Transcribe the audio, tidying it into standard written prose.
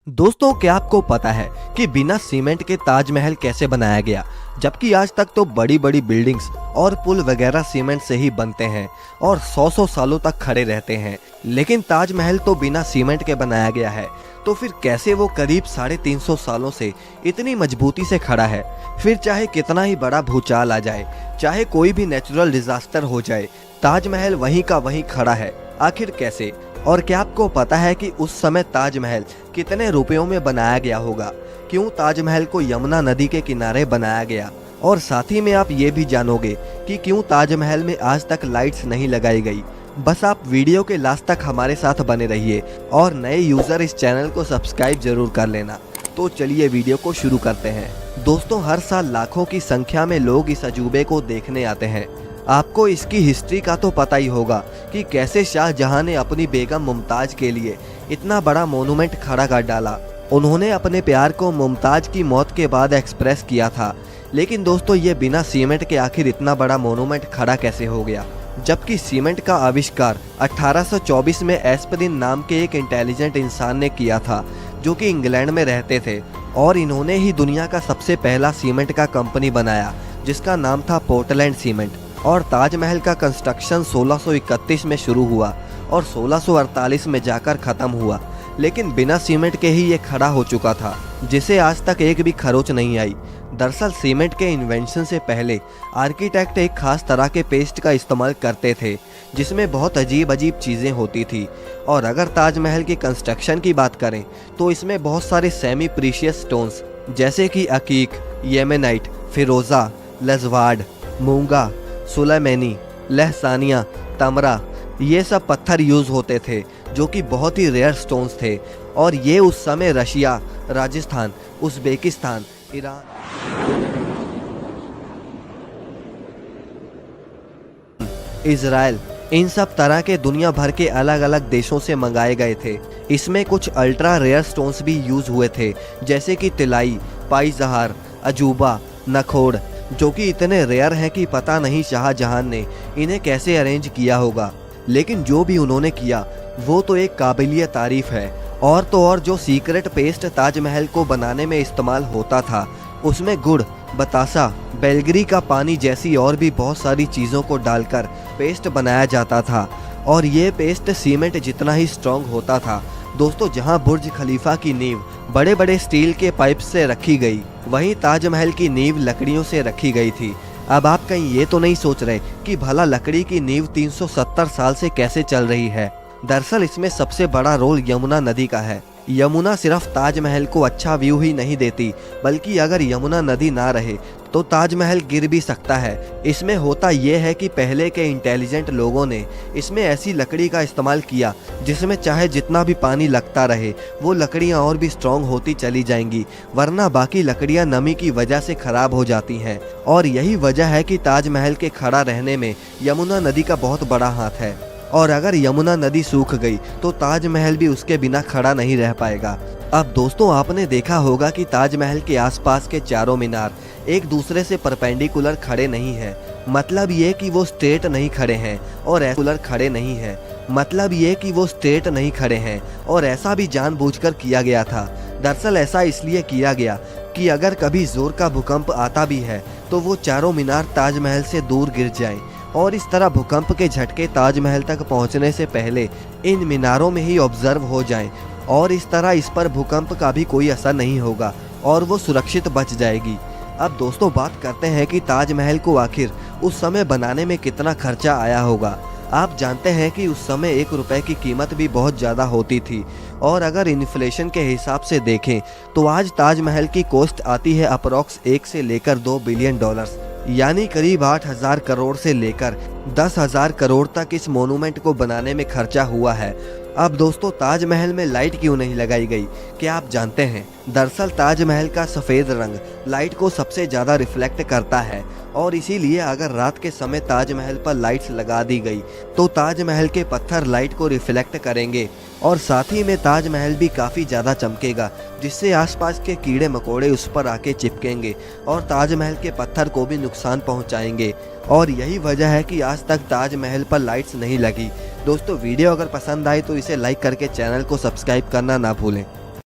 दोस्तों, क्या आपको पता है कि बिना सीमेंट के ताजमहल कैसे बनाया गया? जबकि आज तक तो बड़ी बड़ी बिल्डिंग्स और पुल वगैरह सीमेंट से ही बनते हैं और 100 सालों तक खड़े रहते हैं, लेकिन ताजमहल तो बिना सीमेंट के बनाया गया है। तो फिर कैसे वो करीब 350 सालों से इतनी मजबूती से खड़ा है? फिर चाहे कितना ही बड़ा भूचाल आ जाए, चाहे कोई भी नेचुरल डिजास्टर हो जाए, ताजमहल वहीं का वहीं खड़ा है। आखिर कैसे? और क्या आपको पता है कि उस समय ताजमहल कितने रुपयों में बनाया गया होगा? क्यों ताजमहल को यमुना नदी के किनारे बनाया गया? और साथ ही में आप ये भी जानोगे कि क्यों ताजमहल में आज तक लाइट्स नहीं लगाई गई। बस आप वीडियो के लास्ट तक हमारे साथ बने रहिए और नए यूजर इस चैनल को सब्सक्राइब जरूर कर लेना। तो चलिए वीडियो को शुरू करते हैं। दोस्तों, हर साल लाखों की संख्या में लोग इस अजूबे को देखने आते हैं। आपको इसकी हिस्ट्री का तो पता ही होगा कि कैसे शाहजहां ने अपनी बेगम मुमताज के लिए इतना बड़ा मोनूमेंट खड़ा कर डाला। उन्होंने अपने प्यार को मुमताज की मौत के बाद एक्सप्रेस किया था। लेकिन दोस्तों, ये बिना सीमेंट के आखिर इतना बड़ा मोनूमेंट खड़ा कैसे हो गया? जबकि सीमेंट का आविष्कार 1824 में एस्पिरिन नाम के एक इंटेलिजेंट इंसान ने किया था, जो कि इंग्लैंड में रहते थे, और इन्होंने ही दुनिया का सबसे पहला सीमेंट का कंपनी बनाया, जिसका नाम था पोर्टलैंड सीमेंट। और ताजमहल का कंस्ट्रक्शन 1631 में शुरू हुआ और 1648 में जाकर ख़त्म हुआ, लेकिन बिना सीमेंट के ही ये खड़ा हो चुका था, जिसे आज तक एक भी खरोच नहीं आई। दरअसल सीमेंट के इन्वेंशन से पहले आर्किटेक्ट एक खास तरह के पेस्ट का इस्तेमाल करते थे, जिसमें बहुत अजीब अजीब चीज़ें होती थी। और अगर ताजमहल की कंस्ट्रक्शन की बात करें तो इसमें बहुत सारे सेमी प्रीशियस स्टोन्स जैसे कि अकीक, येमेनाइट, फिरोज़ा, लजवाड, मूंगा, सुलेमानी, लहसानिया, तमरा, ये सब पत्थर यूज होते थे, जो कि बहुत ही रेयर स्टोन्स थे। और ये उस समय Russia, Rajasthan, Uzbekistan, Iran, Israel, इन सब तरह के दुनिया भर के अलग अलग देशों से मंगाए गए थे। इसमें कुछ अल्ट्रा रेयर स्टोन्स भी यूज हुए थे, जैसे कि तिलाई, पाईजहार, अजूबा, नखोड़, जो कि इतने रेयर हैं कि पता नहीं शाहजहां ने इन्हें कैसे अरेंज किया होगा। लेकिन जो भी उन्होंने किया वो तो एक काबिलियत तारीफ है। और तो और जो सीक्रेट पेस्ट ताजमहल को बनाने में इस्तेमाल होता था, उसमें गुड़, बतासा, बेलगरी का पानी जैसी और भी बहुत सारी चीज़ों को डालकर पेस्ट बनाया जाता था। और ये पेस्ट सीमेंट जितना ही स्ट्रॉन्ग होता था। दोस्तों, जहां बुर्ज खलीफा की नींव बड़े बड़े स्टील के पाइप से रखी गई, वहीं ताजमहल की नींव लकड़ियों से रखी गई थी। अब आप कहीं ये तो नहीं सोच रहे कि भला लकड़ी की नींव 370 साल से कैसे चल रही है? दरअसल इसमें सबसे बड़ा रोल यमुना नदी का है। यमुना सिर्फ ताजमहल को अच्छा व्यू ही नहीं देती, बल्कि अगर यमुना नदी ना रहे तो ताजमहल गिर भी सकता है। इसमें होता यह है कि पहले के इंटेलिजेंट लोगों ने इसमें ऐसी लकड़ी का इस्तेमाल किया जिसमें चाहे जितना भी पानी लगता रहे, वो लकड़ियां और भी स्ट्रॉन्ग होती चली जाएंगी, वरना बाकी लकड़ियां नमी की वजह से खराब हो जाती हैं। और यही वजह है कि ताजमहल के खड़ा रहने में यमुना नदी का बहुत बड़ा हाथ है। और अगर यमुना नदी सूख गई तो ताजमहल भी उसके बिना खड़ा नहीं रह पाएगा। अब दोस्तों, आपने देखा होगा कि ताजमहल के आसपास के चारों मीनार एक दूसरे से परपेंडिकुलर खड़े नहीं हैं। मतलब ये कि वो स्ट्रेट नहीं खड़े हैं और एकुलर खड़े नहीं हैं। मतलब ये कि वो स्ट्रेट नहीं खड़े हैं, और ऐसा भी जानबूझकर किया गया था। दरअसल ऐसा इसलिए किया गया कि अगर कभी जोर का भूकंप आता भी है तो वो चारों मीनार ताजमहल से दूर गिर जाएं, और इस तरह भूकंप के झटके ताजमहल तक पहुंचने से पहले इन मीनारों में ही ऑब्जर्व हो जाएं, और इस तरह इस पर भूकंप का भी कोई असर नहीं होगा और वो सुरक्षित बच जाएगी। अब दोस्तों, बात करते हैं कि ताजमहल को आखिर उस समय बनाने में कितना खर्चा आया होगा। आप जानते हैं कि उस समय 1 रुपए की कीमत भी बहुत ज़्यादा होती थी, और अगर इन्फ्लेशन के हिसाब से देखें तो आज ताजमहल की कॉस्ट आती है अप्रॉक्स 1 से लेकर 2 बिलियन डॉलर्स, यानी करीब 8,000 करोड़ से लेकर 10,000 करोड़ तक इस मोनूमेंट को बनाने में खर्चा हुआ है। अब दोस्तों, ताजमहल में लाइट क्यों नहीं लगाई गई, क्या आप जानते हैं? दरअसल ताजमहल का सफ़ेद रंग लाइट को सबसे ज़्यादा रिफ्लेक्ट करता है, और इसीलिए अगर रात के समय ताजमहल पर लाइट्स लगा दी गई तो ताजमहल के पत्थर लाइट को रिफ्लेक्ट करेंगे, और साथ ही में ताजमहल भी काफ़ी ज़्यादा चमकेगा, जिससे आसपास के कीड़े मकोड़े उस पर आके चिपकेंगे और ताजमहल के पत्थर को भी नुकसान पहुंचाएंगे। और यही वजह है कि आज तक ताजमहल पर लाइट्स नहीं लगी। दोस्तों, वीडियो अगर पसंद आए तो इसे लाइक करके चैनल को सब्सक्राइब करना ना भूलें।